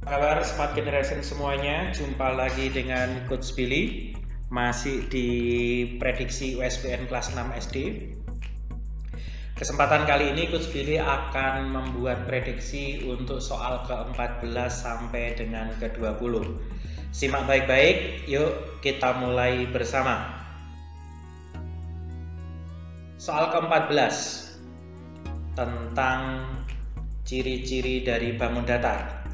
Kabar Smart Generation semuanya, jumpa lagi dengan Coach Billy. Masih di prediksi USBN kelas 6 SD. Kesempatan kali ini Coach Billy akan membuat prediksi untuk soal ke-14 sampai dengan ke-20. Simak baik-baik, yuk kita mulai bersama. Soal ke-14 tentang ciri-ciri dari bangun datar.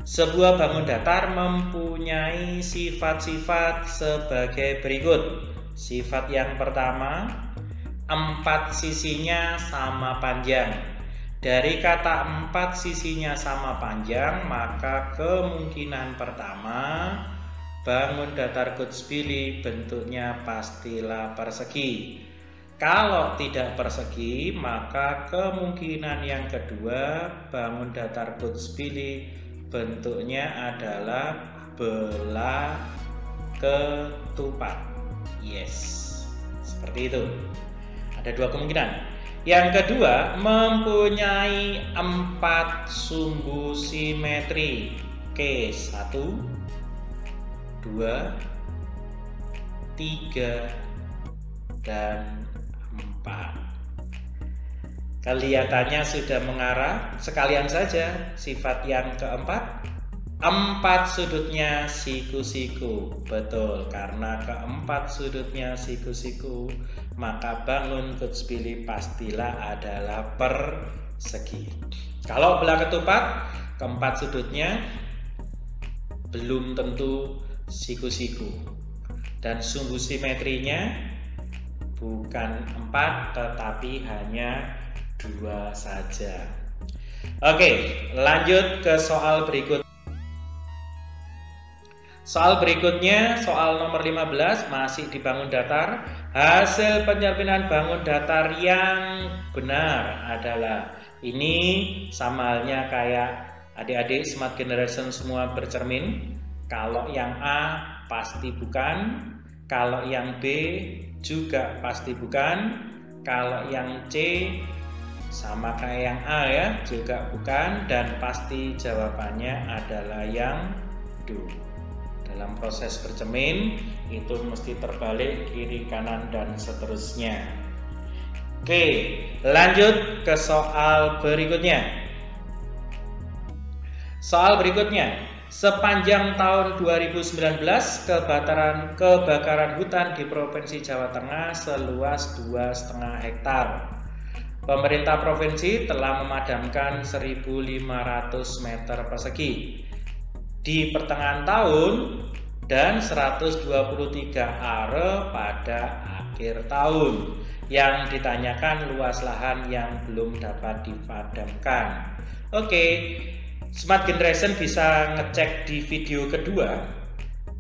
Sebuah bangun datar mempunyai sifat-sifat sebagai berikut. Sifat yang pertama, 4 sisinya sama panjang. Dari kata 4 sisinya sama panjang, maka kemungkinan pertama bangun datar Coach Billy bentuknya pastilah persegi. Kalau tidak persegi, maka kemungkinan yang kedua bangun datar Coach Billy bentuknya adalah belah ketupat. Yes, seperti itu. Ada dua kemungkinan. Yang kedua, mempunyai 4 sumbu simetri. Oke, 1, 2, 3, dan 4. Kelihatannya sudah mengarah. Sekalian saja sifat yang keempat, 4 sudutnya siku-siku. Betul, karena keempat sudutnya siku-siku, maka bangun Coach Billy pastilah adalah persegi. Kalau belah ketupat, keempat sudutnya belum tentu siku-siku, dan sumbu simetrinya bukan 4 tetapi hanya 2 saja. Oke, lanjut ke soal berikut. Soal berikutnya, soal nomor 15, masih di bangun datar. Hasil pencerminan bangun datar yang benar adalah ini. Sama halnya kayak adik-adik Smart Generation semua bercermin. Kalau yang A pasti bukan, kalau yang B juga pasti bukan, kalau yang C sama kayak yang A ya, juga bukan, dan pasti jawabannya adalah yang D. Dalam proses bercermin itu mesti terbalik kiri kanan dan seterusnya. Oke, lanjut ke soal berikutnya. Soal berikutnya, sepanjang tahun 2019 kebakaran hutan di Provinsi Jawa Tengah seluas 2,5 hektar. Pemerintah provinsi telah memadamkan 1.500 meter persegi di pertengahan tahun dan 123 are pada akhir tahun. Yang ditanyakan luas lahan yang belum dapat dipadamkan. Oke, Smart Generation bisa ngecek di video kedua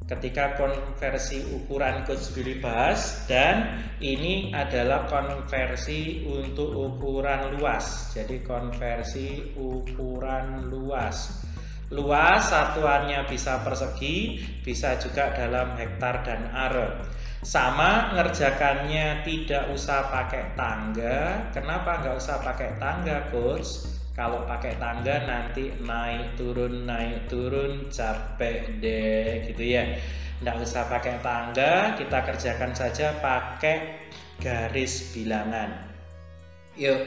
ketika konversi ukuran Coach Billy bahas, dan ini adalah konversi untuk ukuran luas. Jadi konversi ukuran luas. Luas satuannya bisa persegi, bisa juga dalam hektar dan are. Sama ngerjakannya tidak usah pakai tangga. Kenapa nggak usah pakai tangga, Coach? Kalau pakai tangga nanti naik turun capek deh gitu ya. Nggak usah pakai tangga, kita kerjakan saja pakai garis bilangan. Yuk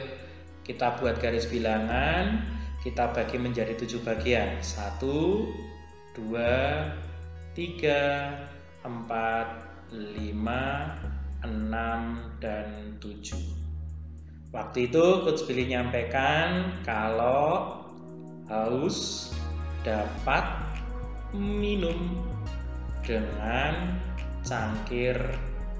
kita buat garis bilangan, kita bagi menjadi 7 bagian. 1, 2, 3, 4, 5, 6, dan 7. Waktu itu Coach Billy nyampaikan kalau haus dapat minum dengan cangkir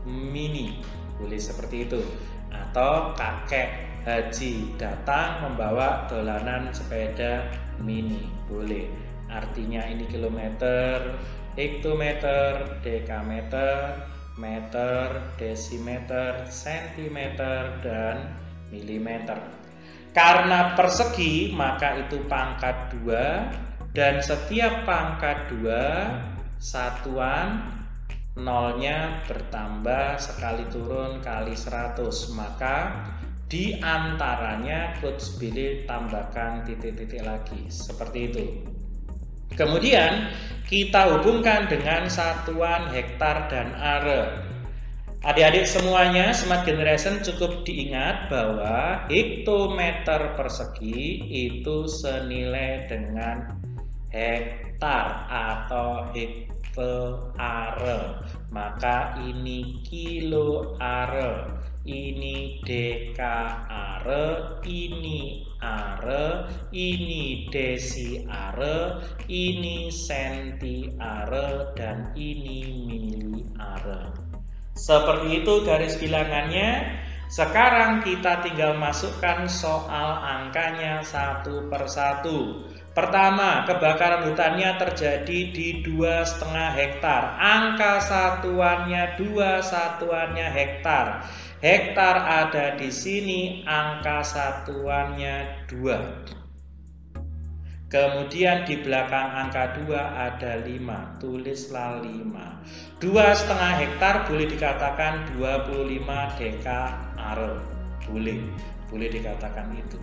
mini, boleh seperti itu. Atau kakek haji datang membawa dolanan sepeda mini, boleh. Artinya ini kilometer, hektometer, dekameter, meter, desimeter, sentimeter, dan milimeter. Karena persegi maka itu pangkat 2, dan setiap pangkat 2 satuan nolnya bertambah sekali turun kali 100, maka di antaranya Coach Billy tambahkan titik-titik lagi seperti itu. Kemudian kita hubungkan dengan satuan hektar dan are. Adik-adik semuanya, Smart Generation cukup diingat bahwa hektometer persegi itu senilai dengan hektar atau hektoare. Maka ini kilo are, ini dekaare, ini are, ini desiare, ini sentiare, dan ini miliare. Seperti itu garis bilangannya. Sekarang kita tinggal masukkan soal angkanya satu persatu. Pertama, kebakaran hutannya terjadi di 2,5 hektar. Angka satuannya 2, satuannya hektar. Hektar ada di sini, angka satuannya 2. Kemudian di belakang angka 2 ada 5, tulislah 5. 2,5 hektar boleh dikatakan 25 dekaare. Boleh dikatakan itu.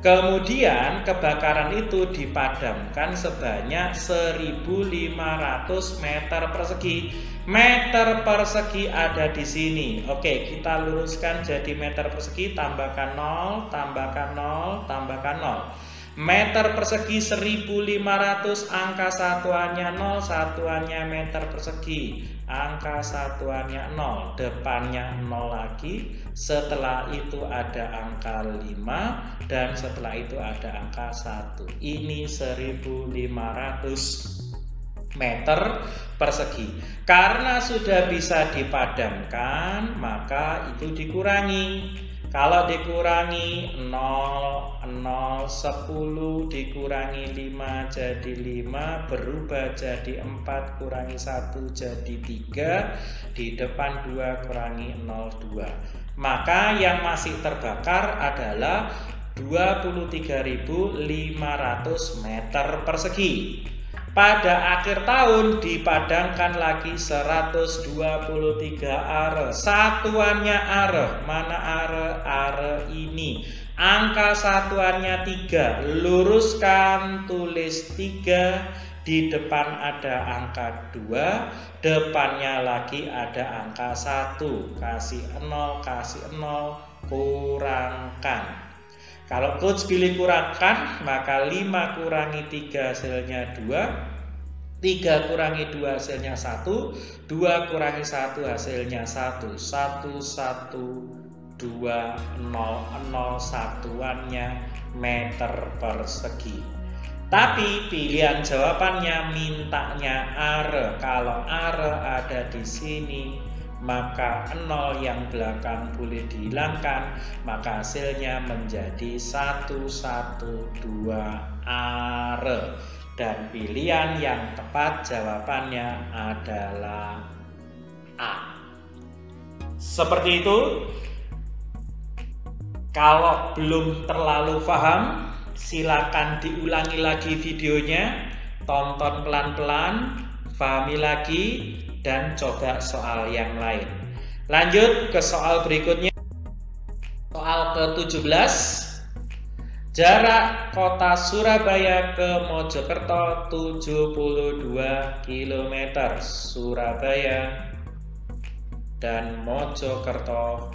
Kemudian kebakaran itu dipadamkan sebanyak 1.500 meter persegi. Meter persegi ada di sini. Oke, kita luruskan jadi meter persegi, tambahkan 0, tambahkan 0, tambahkan 0. Meter persegi 1.500, angka satuannya 0, satuannya meter persegi. Angka satuannya 0, depannya 0 lagi. Setelah itu ada angka 5, dan setelah itu ada angka 1. Ini 1.500 meter persegi. Karena sudah bisa dipadamkan, maka itu dikurangi. Kalau dikurangi 0, 0, 10 dikurangi 5 jadi 5, berubah jadi 4, kurangi 1 jadi 3, di depan 2 kurangi 0, 2. Maka yang masih terbakar adalah 23.500 meter persegi. Pada akhir tahun dipadamkan lagi 123 are. Satuannya are. Mana are? Are ini. Angka satuannya 3. Luruskan, tulis 3. Di depan ada angka 2. Depannya lagi ada angka 1. Kasih 0, kasih 0. Kurangkan. Kalau coach pilih kurangkan, maka 5 kurangi 3 hasilnya 2, 3 kurangi 2 hasilnya 1, 2 kurangi 1 hasilnya 1, 1, 1, 2, 0, 0 satuannya meter persegi. Tapi pilihan jawabannya mintanya are. Kalau are ada di sini, maka 0 yang belakang boleh dihilangkan, maka hasilnya menjadi 112 are. Dan pilihan yang tepat jawabannya adalah A. Seperti itu. Kalau belum terlalu paham, silakan diulangi lagi videonya, tonton pelan-pelan, pahami lagi, dan coba soal yang lain. Lanjut ke soal berikutnya. Soal ke-17. Jarak kota Surabaya ke Mojokerto 72 km. Surabaya dan Mojokerto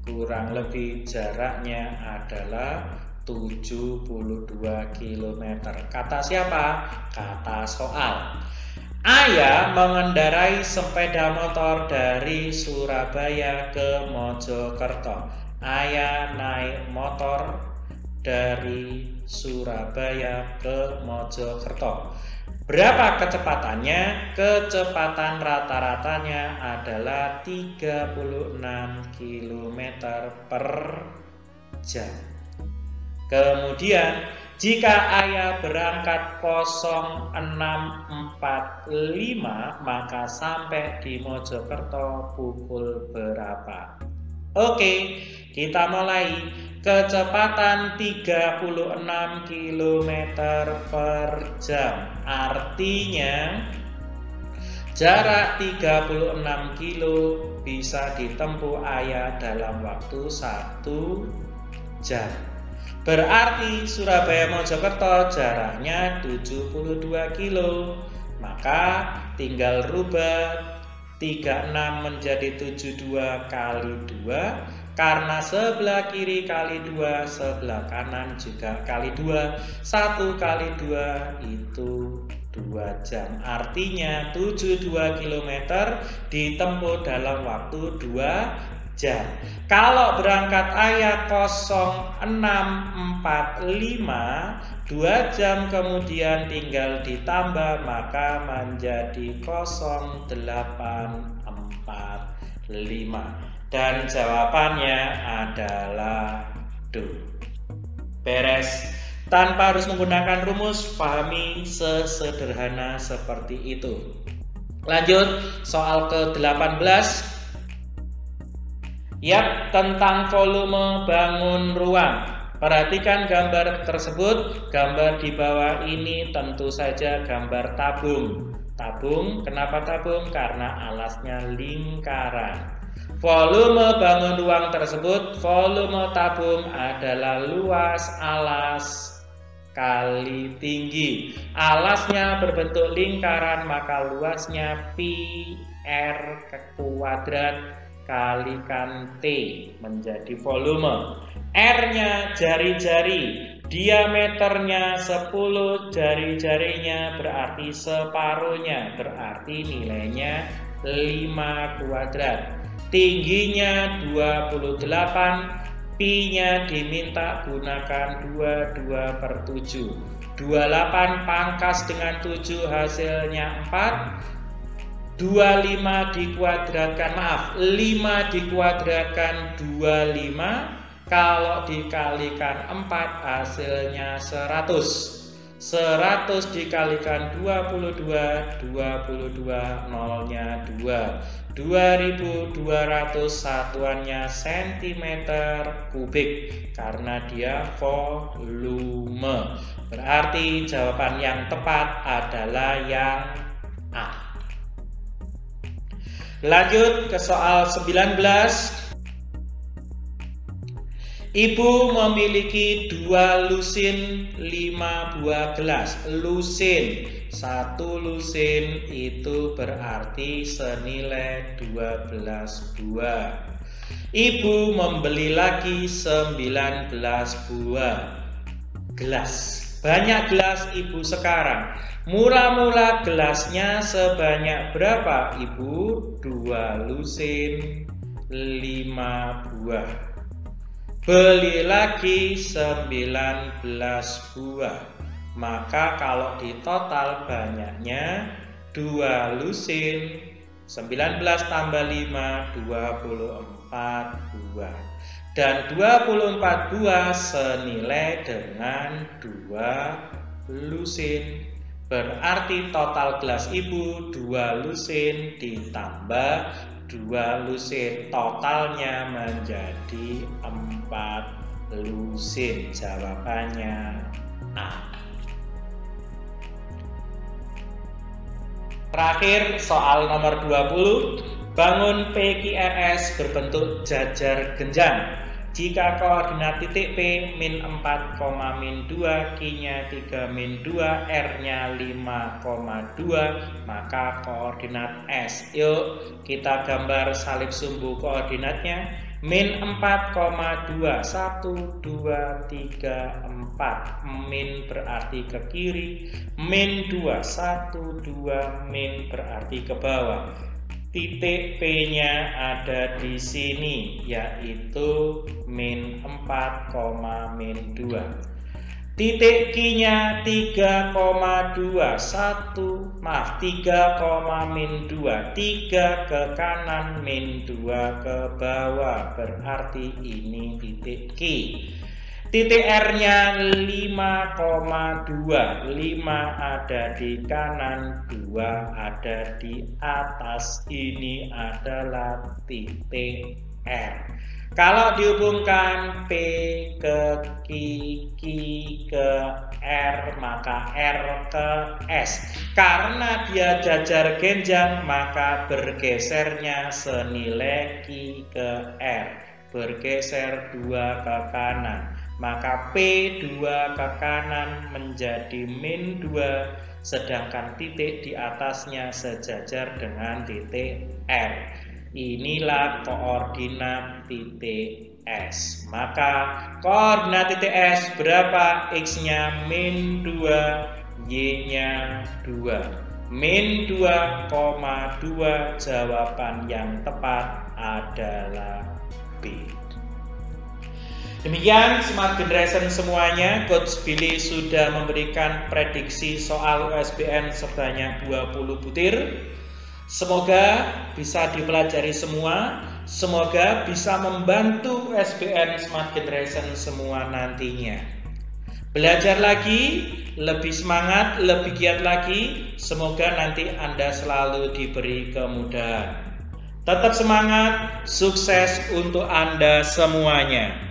kurang lebih jaraknya adalah 72 km. Kata siapa? Kata soal. Ayah mengendarai sepeda motor dari Surabaya ke Mojokerto. Ayah naik motor dari Surabaya ke Mojokerto. Berapa kecepatannya? Kecepatan rata-ratanya adalah 36 km per jam. Kemudian jika ayah berangkat 06.45, maka sampai di Mojokerto pukul berapa? Oke, kita mulai. Kecepatan 36 km per jam. Artinya jarak 36 kilo bisa ditempuh ayah dalam waktu 1 jam. Berarti Surabaya Mojokerto jaraknya 72 kilo. Maka tinggal rubah 36 menjadi 72 kali 2. Karena sebelah kiri kali 2, sebelah kanan juga kali 2. 1 kali 2 itu 2 jam. Artinya 72 km ditempuh dalam waktu 2 jam. Kalau berangkat ayat 06.45, 2 jam kemudian tinggal ditambah, maka menjadi 08.45. Dan jawabannya adalah D. Beres. Tanpa harus menggunakan rumus, pahami sesederhana seperti itu. Lanjut, soal ke-18. Yap, tentang volume bangun ruang. Perhatikan gambar tersebut. Gambar di bawah ini tentu saja gambar tabung. Tabung, kenapa tabung? Karena alasnya lingkaran. Volume bangun ruang tersebut, volume tabung adalah luas alas kali tinggi. Alasnya berbentuk lingkaran, maka luasnya pi r kuadrat kalikan T menjadi volume. R-nya jari-jari, diameternya 10 jari-jarinya berarti separuhnya, berarti nilainya 5 kuadrat. Tingginya 28, pi-nya diminta gunakan 22/7. 28 pangkas dengan 7 hasilnya 4. 25 dikuadratkan, 5 dikuadratkan 25. Kalau dikalikan 4 hasilnya 100. 100 dikalikan 22, 22 nolnya 2. 2200 satuannya cm3 karena dia volume. Berarti jawaban yang tepat adalah yang A. Lanjut ke soal 19. Ibu memiliki 2 lusin 5 buah gelas. Lusin, 1 lusin itu berarti senilai 12 buah. Ibu membeli lagi 19 buah gelas. Banyak gelas ibu sekarang. Mula-mula gelasnya sebanyak berapa? Ibu 2 lusin 5 buah. Beli lagi 19 buah. Maka kalau di total banyaknya 2 lusin 19 tambah 5 24 buah. Dan 24 buah senilai dengan 2 lusin. Berarti total gelas ibu 2 lusin ditambah 2 lusin, totalnya menjadi 4 lusin. Jawabannya A. Terakhir soal nomor 20. Bangun PQRS berbentuk jajar genjang. Jika koordinat titik P min 4, min 2, Q-nya 3, min 2, R-nya 5,2, maka koordinat S. Yuk kita gambar salib sumbu koordinatnya. Min 4,2, 1, 2, 3, 4. Min berarti ke kiri, min 2, 1, 2, min berarti ke bawah. Titik P-nya ada di sini, yaitu min 4, min 2. Titik Q-nya 3,2, 3, min 2. 3 ke kanan, min 2 ke bawah. Berarti ini titik Q. Titik R-nya 5,2. 5 ada di kanan, 2 ada di atas. Ini adalah titik R. Kalau dihubungkan P ke Q, Q ke R, maka R ke S. Karena dia jajar genjang, maka bergesernya senilai Q ke R. Bergeser 2 ke kanan. maka P2 ke kanan menjadi min 2, sedangkan titik di atasnya sejajar dengan titik R. Inilah koordinat titik S. Maka koordinat titik S berapa? X-nya min 2, Y-nya 2. Min 2,2, jawaban yang tepat adalah B. Demikian Smart Generation semuanya. Coach Billy sudah memberikan prediksi soal USBN sebanyak 20 butir. Semoga bisa dipelajari semua. Semoga bisa membantu USBN Smart Generation semua nantinya. Belajar lagi, lebih semangat, lebih giat lagi. Semoga nanti Anda selalu diberi kemudahan. Tetap semangat, sukses untuk Anda semuanya.